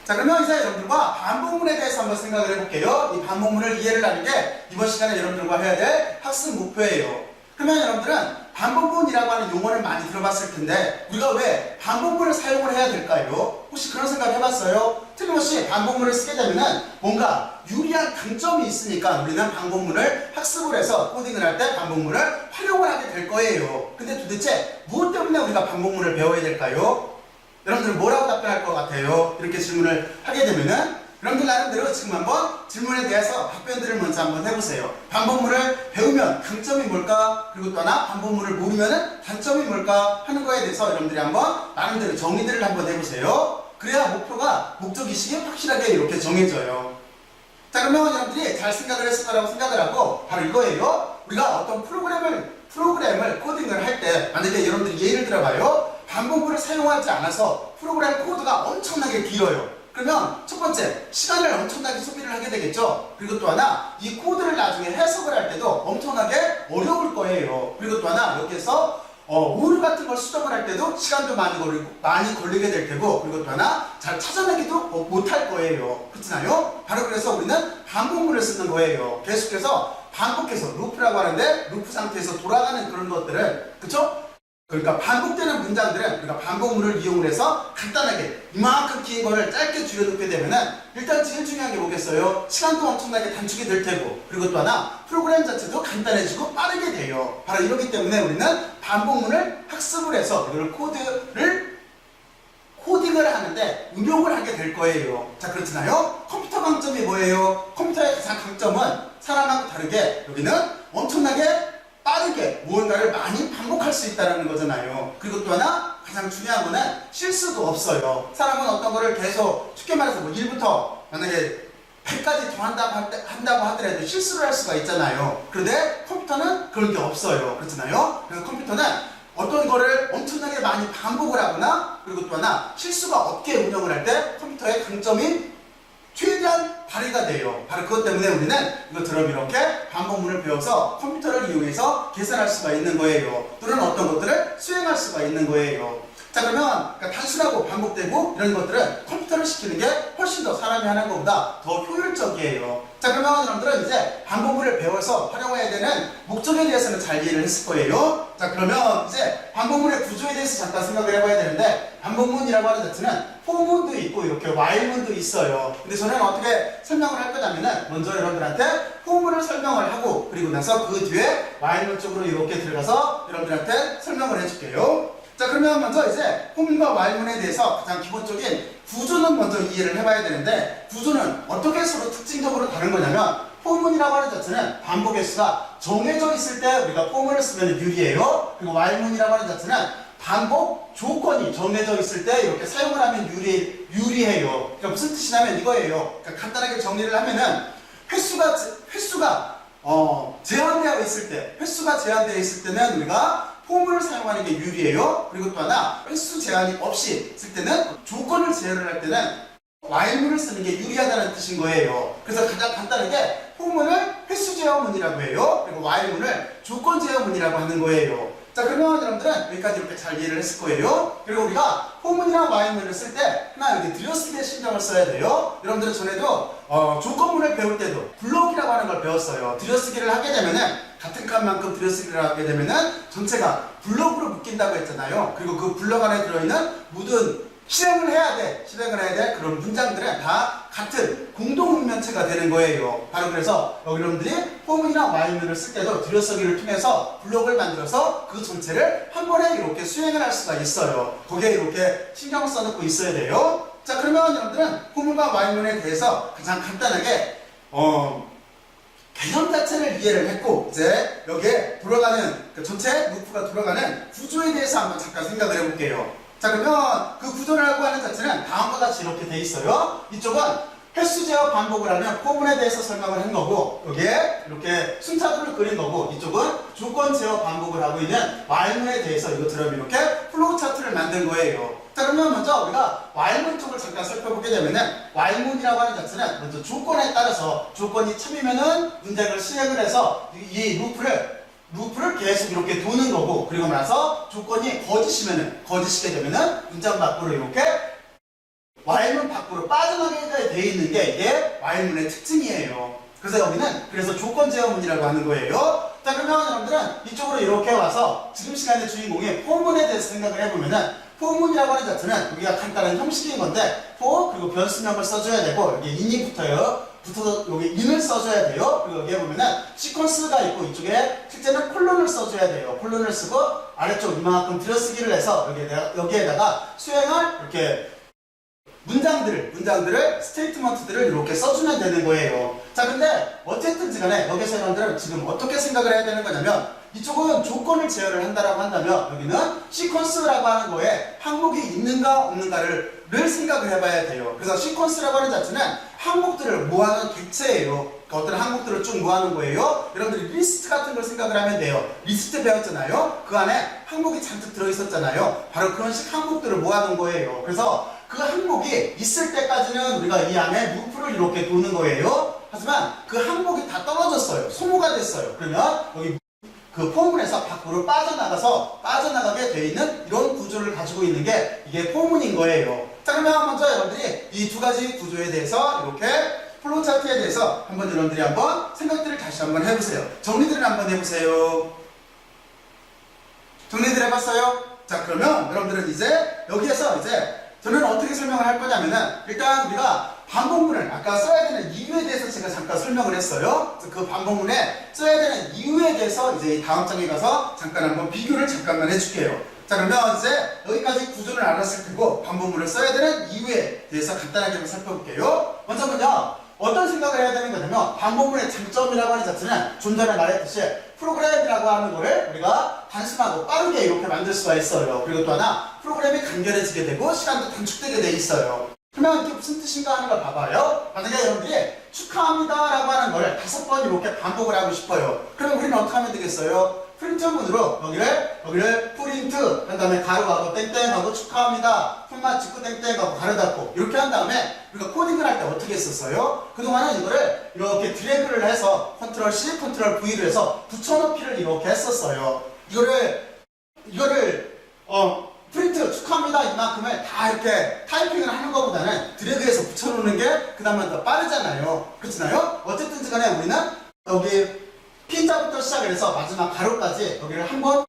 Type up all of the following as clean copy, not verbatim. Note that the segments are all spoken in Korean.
자, 그러면 이제 여러분들과 반복문에 대해서 한번 생각을 해볼게요. 이 반복문을 이해를 하는 게 이번 시간에 여러분들과 해야 될 학습 목표예요. 그러면 여러분들은 반복문이라고 하는 용어를 많이 들어봤을 텐데 우리가 왜 반복문을 사용을 해야 될까요? 혹시 그런 생각 해봤어요? 틀림없이 반복문을 쓰게 되면은 뭔가 유리한 강점이 있으니까 우리는 반복문을 학습을 해서 코딩을 할 때 반복문을 활용을 하게 될 거예요. 근데 도대체 무엇 때문에 우리가 반복문을 배워야 될까요? 여러분들은 뭐라고 답변할 것 같아요? 이렇게 질문을 하게 되면은 여러분들 나름대로 지금 한번 질문에 대해서 답변들을 먼저 한번 해보세요. 반복문을 배우면 강점이 뭘까? 그리고 또 하나 반복문을 모르면 단점이 뭘까? 하는 거에 대해서 여러분들이 한번 나름대로 정의들을 한번 해보세요. 그래야 목표가 목적의식이 확실하게 이렇게 정해져요. 자, 그러면 여러분들이 잘 생각을 했을 거라고 생각을 하고 바로 이거예요. 우리가 어떤 프로그램을 코딩을 할 때 만약에 여러분들이 예를 들어봐요. 반복문을 사용하지 않아서 프로그램 코드가 엄청나게 길어요. 그러면 첫 번째, 시간을 엄청나게 소비를 하게 되겠죠. 그리고 또 하나, 이 코드를 나중에 해석을 할 때도 엄청나게 어려울 거예요. 그리고 또 하나, 여기에서 오류 같은 걸 수정을 할 때도 시간도 많이 걸리게 될 테고, 그리고 또 하나, 잘 찾아내기도 못할 거예요. 그렇잖아요? 바로 그래서 우리는 반복문을 쓰는 거예요. 계속해서 반복해서 루프라고 하는데 루프 상태에서 돌아가는 그런 것들을, 그쵸? 그러니까 반복되는 문장들은 우리가 반복문을 이용을 해서 간단하게 이만큼 긴 거를 짧게 줄여놓게 되면은 일단 제일 중요한 게 뭐겠어요? 시간도 엄청나게 단축이 될 테고, 그리고 또 하나 프로그램 자체도 간단해지고 빠르게 돼요. 바로 이렇기 때문에 우리는 반복문을 학습을 해서 이걸 코딩을 하는데 응용을 하게 될 거예요. 자, 그렇잖아요? 컴퓨터 강점이 뭐예요? 컴퓨터의 가장 강점은 사람하고 다르게 여기는 엄청나게 빠르게 무언가를 많이 반복할 수 있다는 거잖아요. 그리고 또 하나 가장 중요한 거는 실수도 없어요. 사람은 어떤 거를 계속 쉽게 말해서 뭐 1부터 만약에 100까지 더 한다고 하더라도 실수를 할 수가 있잖아요. 그런데 컴퓨터는 그런 게 없어요. 그렇잖아요. 그래서 컴퓨터는 어떤 거를 엄청나게 많이 반복을 하거나 그리고 또 하나 실수가 없게 운영을 할 때 컴퓨터의 강점이 최대한 발휘가 돼요. 바로 그것 때문에 우리는 이것처럼 이렇게 반복문을 배워서 컴퓨터를 이용해서 계산할 수가 있는 거예요. 또는 어떤 것들을 수행할 수가 있는 거예요. 자, 그러면 단순하고 반복되고 이런 것들은 컴퓨터를 시키는 게 훨씬 더 사람이 하는 것보다 더 효율적이에요. 자, 그러면 여러분들은 이제 반복문을 배워서 활용해야 되는 목적에 대해서는 잘 이해를 했을 거예요. 자, 그러면 이제 반복문의 구조에 대해서 잠깐 생각을 해봐야 되는데 반복문이라고 하는 자체는 포문도 있고 이렇게 while문도 있어요. 근데 저는 어떻게 설명을 할 거냐면은 먼저 여러분들한테 포문을 설명을 하고 그리고 나서 그 뒤에 while문 쪽으로 이렇게 들어가서 여러분들한테 설명을 해줄게요. 자, 그러면 먼저 이제 포문과 while문에 대해서 가장 기본적인 구조는 먼저 이해를 해봐야 되는데 구조는 어떻게 서로 특징적으로 다른 거냐면 포문이라고 하는 자체는 반복의 수가 정해져 있을 때 우리가 포문을 쓰면 유리해요. 그리고 while문이라고 하는 자체는 반복 조건이 정해져 있을 때 이렇게 사용을 하면 유리해요. 그러니까 무슨 뜻이냐면 이거예요. 그러니까 간단하게 정리를 하면은 횟수가 제한되어 있을 때는 우리가 포문을 사용하는 게 유리해요. 그리고 또 하나 횟수 제한이 없이 쓸 때는 조건을 제한을 할 때는 while문을 쓰는 게 유리하다는 뜻인 거예요. 그래서 가장 간단하게 포문을 횟수 제어문이라고 해요. 그리고 while문을 조건 제어문이라고 하는 거예요. 자, 그러면 여러분들은 여기까지 이렇게 잘 이해를 했을 거예요. 그리고 우리가 포문이나 while문을 쓸 때 하나 여기 들여쓰기 에 신경을 써야 돼요. 여러분들은 전에도 조건문을 배울 때도 블록이라고 하는 걸 배웠어요. 들여쓰기를 하게 되면은 같은 값만큼 들여쓰기를 하게 되면은 전체가 블록으로 묶인다고 했잖아요. 그리고 그 블록 안에 들어있는 모든 실행을 해야 될 그런 문장들은 다 같은 공동 문면체가 되는 거예요. 바로 그래서 여러분들이 포문이나 while문을 쓸 때도 들여쓰기를 통해서 블록을 만들어서 그 전체를 한 번에 이렇게 수행을 할 수가 있어요. 거기에 이렇게 신경을 써놓고 있어야 돼요. 자, 그러면 여러분들은 포문과 while문에 대해서 가장 간단하게 개념 자체를 이해를 했고 이제 여기에 돌아가는 전체 루프가 돌아가는 구조에 대해서 한번 잠깐 생각을 해볼게요. 자, 그러면 그 구조라고 하는 자체는 다음과 같이 이렇게 돼 있어요. 이쪽은 횟수 제어 반복을 하면 포문에 대해서 설명을 한 거고 여기에 이렇게 순차도를 그린 거고 이쪽은 조건 제어 반복을 하고 있는 while문에 대해서 이것처럼 이렇게 플로우 차트를 만든 거예요. 자, 그러면 먼저 우리가 while문 쪽을 잠깐 살펴보게 되면은 while문이라고 하는 자체는 먼저 조건에 따라서 조건이 참이면은 문장을 시행을 해서 이 루프를 계속 이렇게 도는 거고 그리고 나서 조건이 거짓이게 되면은 문장 밖으로 이렇게 while문 밖으로 빠져나가는 돼 있는 게 이게 while문의 특징이에요. 그래서 여기는 그래서 조건 제어문이라고 하는 거예요. 자, 그러면 여러분들은 이쪽으로 이렇게 와서 지금 시간의 주인공이 for문에 대해서 생각을 해보면은 for문이라고 하는 자체는 우리가 간단한 형식인 건데 for 그리고 변수명을 써줘야 되고 여기 in이 붙어요. 붙어서 여기 in을 써줘야 돼요. 그리고 여기에 보면은 시퀀스가 있고 이쪽에 실제는 콜론을 써줘야 돼요. 콜론을 쓰고 아래쪽 이만큼 들여쓰기를 해서 여기에다가 수행할 이렇게 문장들을 스테이트먼트들을 이렇게 써주면 되는 거예요. 자, 근데 어쨌든지 간에 여기서 여러분들은 지금 어떻게 생각을 해야 되는 거냐면 이쪽은 조건을 제어를 한다라고 한다면 여기는 시퀀스라고 하는 거에 항목이 있는가 없는가를 생각을 해봐야 돼요. 그래서 시퀀스라고 하는 자체는 항목들을 모아놓은 객체예요. 그러니까 어떤 항목들을 쭉 모아놓은 거예요. 여러분들이 리스트 같은 걸 생각을 하면 돼요. 리스트 배웠잖아요. 그 안에 항목이 잔뜩 들어있었잖아요. 바로 그런 식 항목들을 모아놓은 거예요. 그래서 그 항목이 있을 때까지는 우리가 이 안에 루프를 이렇게 도는 거예요. 하지만 그 항목이 다 떨어졌어요. 소모가 됐어요. 그러면 여기 그 포문에서 밖으로 빠져나가게 돼 있는 이런 구조를 가지고 있는 게 이게 포문인 거예요. 자, 그러면 먼저 여러분들이 이 두 가지 구조에 대해서 이렇게 플로우 차트에 대해서 한번 여러분들이 한번 생각들을 다시 한번 해보세요. 정리들을 한번 해보세요. 정리들 해봤어요? 자, 그러면 여러분들은 이제 여기에서 이제 저는 어떻게 설명을 할 거냐면은 일단 우리가 반복문을 아까 써야 되는 이유에 대해서 제가 잠깐 설명을 했어요. 그 반복문에 써야 되는 이유에 대해서 이제 다음 장에 가서 잠깐 한번 비교를 잠깐만 해줄게요. 자, 그러면 이제 여기까지 구조를 알았을 테고 반복문을 써야 되는 이유에 대해서 간단하게 한번 살펴볼게요. 먼저는요, 어떤 생각을 해야 되는 거냐면 반복문의 장점이라고 하는 자체는 좀 전에 말했듯이 프로그램이라고 하는 거를 우리가 단순하고 빠르게 이렇게 만들 수가 있어요. 그리고 또 하나 프로그램이 간결해지게 되고 시간도 단축되게 돼 있어요. 그러면 이게 무슨 뜻인가 하는 걸 봐봐요. 만약에 여러분들이 축하합니다 라고 하는 걸 5번 이렇게 반복을 하고 싶어요. 그럼 우리는 어떻게 하면 되겠어요? 프린트문으로 여기를 프린트 한 다음에 가로하고 땡땡하고 축하합니다 콤마 찍고 땡땡하고 가로 닫고 이렇게 한 다음에 우리가 코딩을 할 때 어떻게 했었어요? 그동안은 이거를 이렇게 드래그를 해서 컨트롤 C, 컨트롤 V를 해서 붙여넣기를 이렇게 했었어요. 이거를 프린트 축하합니다 이만큼을 다 이렇게 타이핑을 하는 것보다는 드래그해서 붙여놓는 게 그나마 더 빠르잖아요. 그렇잖아요? 어쨌든 간에 우리는 여기 P자부터 시작을 해서 마지막 가로까지 여기를 한번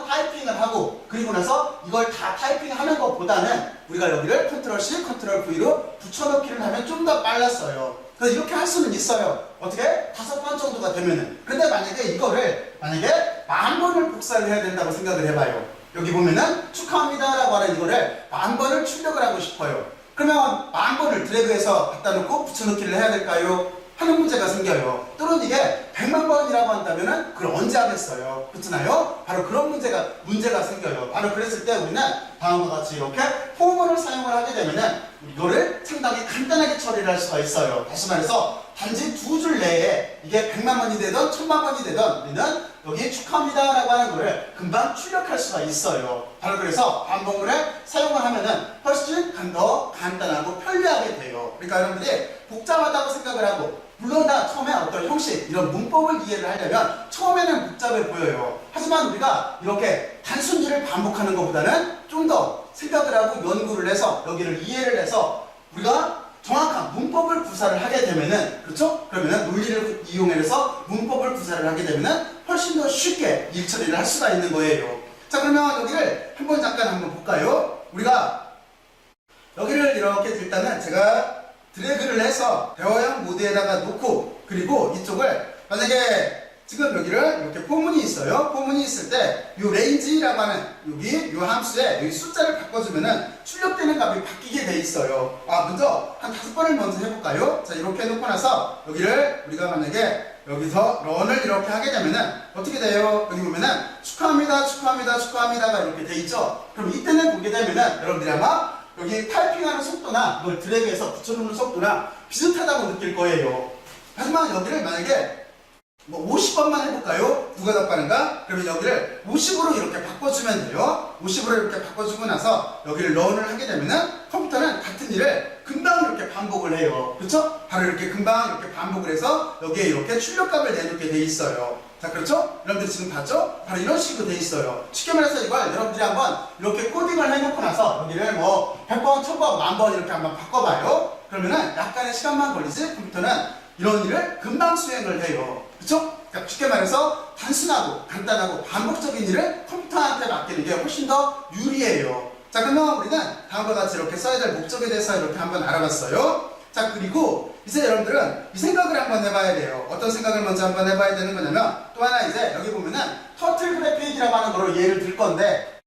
타이핑을 하고 그리고 나서 이걸 다 타이핑하는 것보다는 우리가 여기를 컨트롤 C, 컨트롤 V로 붙여넣기를 하면 좀 더 빨랐어요. 그래서 이렇게 할 수는 있어요. 어떻게? 5번 정도가 되면은. 근데 만약에 10,000번을 복사를 해야 된다고 생각을 해봐요. 여기 보면은 축하합니다 라고 하는 이거를 10,000번을 출력을 하고 싶어요. 그러면 10,000번을 드래그해서 갖다 놓고 붙여넣기를 해야 될까요? 하는 문제가 생겨요. 또는 이게 100만 번이라고 한다면은 그걸 언제 하겠어요? 그렇잖아요? 바로 그런 문제가 생겨요. 바로 그랬을 때 우리는 다음과 같이 이렇게 포문을 사용을 하게 되면은 이거를 상당히 간단하게 처리를 할 수가 있어요. 다시 말해서 단지 2줄 내에 이게 100만 번이 되든 1000만 번이 되든 우리는 여기 축하합니다 라고 하는 거를 금방 출력할 수가 있어요. 바로 그래서 반복문을 사용을 하면은 훨씬 더 간단하고 편리하게 돼요. 그러니까 여러분들이 복잡하다고 생각을 하고 물론 다 처음에 어떤 형식, 이런 문법을 이해를 하려면 처음에는 복잡해 보여요. 하지만 우리가 이렇게 단순히를 반복하는 것보다는 좀 더 생각을 하고 연구를 해서 여기를 이해를 해서 우리가 정확한 문법을 구사를 하게 되면은, 그렇죠? 그러면은 논리를 이용해서 문법을 구사를 하게 되면은 훨씬 더 쉽게 일 처리를 할 수가 있는 거예요. 자, 그러면 여기를 잠깐 볼까요? 우리가 여기를 이렇게 일단은 제가 드래그를 해서 대화형 모드에다가 놓고 그리고 이쪽을 만약에 지금 여기를 이렇게 포문이 있어요. 포문이 있을 때 이 range라고 하는 이 함수에 여기 숫자를 바꿔주면은 출력되는 값이 바뀌게 돼 있어요. 먼저 한 5번을 먼저 해볼까요? 자, 이렇게 해놓고 나서 여기를 우리가 만약에 여기서 런을 이렇게 하게 되면은 어떻게 돼요? 여기 보면은 축하합니다가 이렇게 돼 있죠? 그럼 이때는 보게 되면은 여러분들이 아마 여기 타이핑하는 속도나 이걸 드래그해서 붙여놓는 속도나 비슷하다고 느낄 거예요. 하지만 여기를 만약에 50번만 해볼까요? 누가 더 빠른가? 그러면 여기를 50으로 이렇게 바꿔주면 돼요. 50으로 이렇게 바꿔주고 나서 여기를 런을 하게 되면은 컴퓨터는 같은 일을 금방 이렇게 반복을 해요. 그렇죠? 바로 이렇게 금방 이렇게 반복을 해서 여기에 이렇게 출력값을 내놓게 돼 있어요. 자, 그렇죠? 여러분들 지금 봤죠? 바로 이런 식으로 돼 있어요. 쉽게 말해서 이걸 여러분들이 한번 이렇게 코딩을 해놓고 나서 여기를 100번, 1000번, 10,000번 이렇게 한번 바꿔봐요. 그러면은 약간의 시간만 걸리지 컴퓨터는 이런 일을 금방 수행을 해요. 그쵸? 그러니까 쉽게 말해서 단순하고 간단하고 반복적인 일을 컴퓨터한테 맡기는 게 훨씬 더 유리해요. 자, 그러면 우리는 다음과 같이 이렇게 써야 될 목적에 대해서 이렇게 한번 알아봤어요. 자, 그리고 이제 여러분들은 이 생각을 한번 해봐야 돼요. 어떤 생각을 먼저 한번 해봐야 되는 거냐면, 또 하나 이제 여기 보면은 터틀 그래픽이라고 하는 거로 예를 들 건데,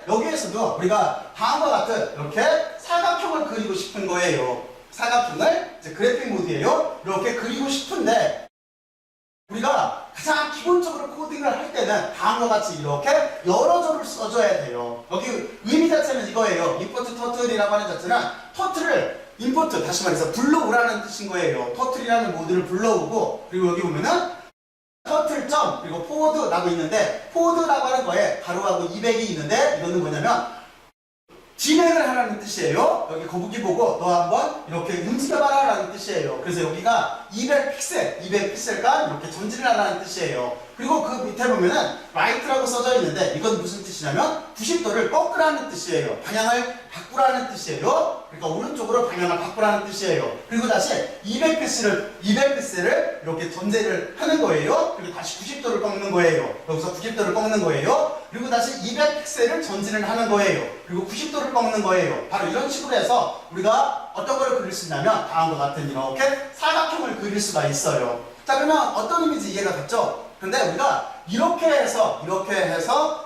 여기에서도 우리가 다음과 같은 이렇게 사각형을 그리고 싶은 거예요. 사각형을 이제 그래픽 모드예요. 이렇게 그리고 싶은데, 우리가 가장 기본적으로 코딩을 할 때는 다음과 같이 이렇게 여러 절을 써줘야 돼요. 여기 의미 자체는 이거예요. 임포트 터틀이라고 하는 자체는 터틀을 임포트, 다시 말해서 불러오라는 뜻인 거예요. 터틀이라는 모드를 불러오고, 그리고 여기 보면은 터틀점 그리고 포워드라고 있는데, 포워드라고 하는 거에 가로하고 200이 있는데, 이거는 뭐냐면 진행을 하라는 뜻이에요. 여기 거북이 보고 너 한번 이렇게 움직여봐라 라는 뜻이에요. 그래서 여기가 200픽셀과 이렇게 전진을 하라는 뜻이에요. 그리고 그 밑에 보면은 right라고 써져 있는데, 이건 무슨 뜻이냐면 90도를 꺾으라는 뜻이에요. 방향을 바꾸라는 뜻이에요. 그러니까 오른쪽으로 방향을 바꾸라는 뜻이에요. 그리고 다시 200픽셀을 이렇게 전제를 하는 거예요. 그리고 다시 90도를 꺾는 거예요. 여기서 90도를 꺾는 거예요. 그리고 다시 200픽셀을 전진을 하는 거예요. 그리고 90도를 꺾는 거예요. 바로 이런 식으로 해서 우리가 어떤 걸 그릴 수 있냐면 다음과 같은 이렇게 사각형을 그릴 수가 있어요. 자, 그러면 어떤 의미인지 이해가 됐죠? 근데 우리가 이렇게 해서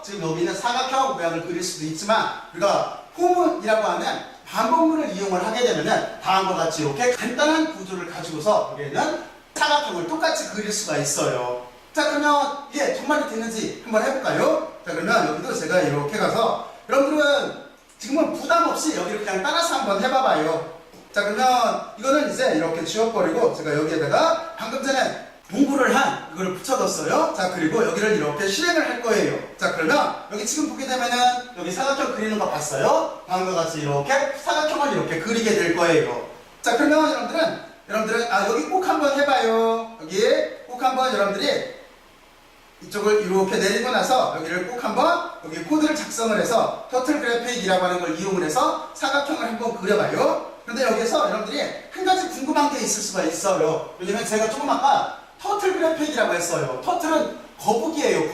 지금 여기 있는 사각형 모양을 그릴 수도 있지만, 우리가 포문이라고 하는 반복문을 이용을 하게 되면은 다음과 같이 이렇게 간단한 구조를 가지고서 여기에는 사각형을 똑같이 그릴 수가 있어요. 자, 그러면 이게 정말로 되는지 한번 해볼까요? 자, 그러면 여기도 제가 이렇게 가서, 여러분들은 지금은 부담 없이 여기를 그냥 따라서 한번 해봐봐요. 자, 그러면 이거는 이제 이렇게 지워버리고 제가 여기에다가 방금 전에 공부를 한 이거를 붙여뒀어요. 자, 그리고 여기를 이렇게 실행을 할 거예요. 자, 그러면 여기 지금 보게 되면은 여기 사각형 그리는 거 봤어요? 다음과 같이 이렇게 사각형을 이렇게 그리게 될 거예요. 자, 그러면 여러분들은 여기 꼭 한번 해봐요. 여기 꼭 한번 여러분들이 이쪽을 이렇게 내리고 나서 여기를 꼭 한번 여기 코드를 작성을 해서 터틀 그래픽이라고 하는 걸 이용을 해서 사각형을 한번 그려봐요. 그런데 여기서 여러분들이 한 가지 궁금한 게 있을 수가 있어요. 왜냐면 제가 조금 아까 터틀 그래픽이라고 했어요. 터틀은 거북이에요.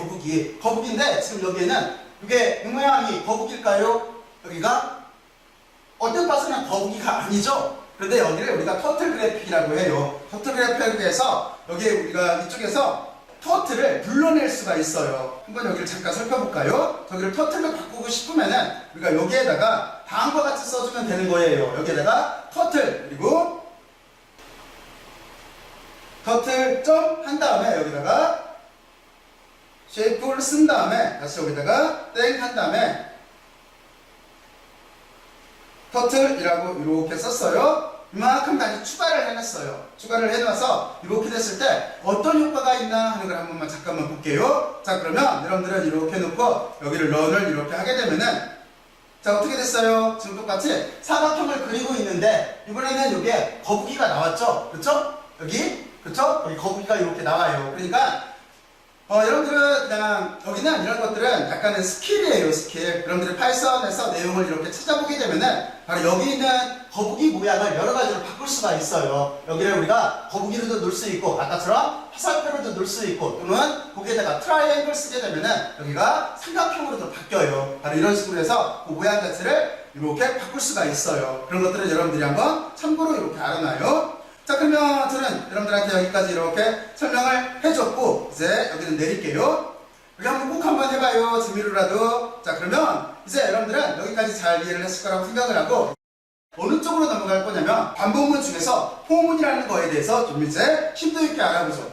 거북인데 지금 여기에는 이게 이 모양이 거북일까요? 여기가 어떤 봐서는 거북이가 아니죠. 그런데 여기를 우리가 터틀 그래픽이라고 해요. 터틀 그래픽에서 여기 우리가 이쪽에서 터틀을 불러낼 수가 있어요. 한번 여기를 잠깐 살펴볼까요? 저기를 터틀로 바꾸고 싶으면은 우리가 여기에다가 다음과 같이 써주면 되는 거예요. 여기에다가 터틀 그리고 터틀 점 한 다음에 여기다가 쉐이프를 쓴 다음에 다시 여기다가 땡 한 다음에 터틀이라고 이렇게 썼어요. 이만큼 다시 추가를 해놨어요. 추가를 해놔서 이렇게 됐을 때 어떤 효과가 있나 하는 걸 한 번만 잠깐만 볼게요. 자, 그러면 여러분들은 이렇게 놓고 여기를 런을 이렇게 하게 되면은, 자, 어떻게 됐어요? 지금 똑같이 사각형을 그리고 있는데 이번에는 여기에 거북이가 나왔죠? 그쵸? 여기? 그쵸? 여기 거북이가 이렇게 나와요. 그러니까 여러분들은 그냥 여기는 이런 것들은 약간의 스킬이에요. 스킬. 여러분들이 파이썬에서 내용을 이렇게 찾아보게 되면은 바로 여기 있는 거북이 모양을 여러 가지로 바꿀 수가 있어요. 여기를 우리가 거북이로도 넣을 수 있고, 아까처럼 화살표로도 넣을 수 있고, 또는 거기에다가 트라이앵글 쓰게 되면은 여기가 삼각형으로도 바뀌어요. 바로 이런 식으로 해서 그 모양 자체를 이렇게 바꿀 수가 있어요. 그런 것들은 여러분들이 한번 참고로 이렇게 알아놔요. 자, 그러면 저는 여러분들한테 여기까지 이렇게 설명을 해줬고, 이제 여기는 내릴게요. 여기 한번 꼭 한번 해봐요. 재미로라도. 자, 그러면 이제 여러분들은 여기까지 잘 이해를 했을 거라고 생각을 하고, 어느 쪽으로 넘어갈 거냐면 반복문 중에서 포문이라는 거에 대해서 좀 이제 심도 있게 알아보죠.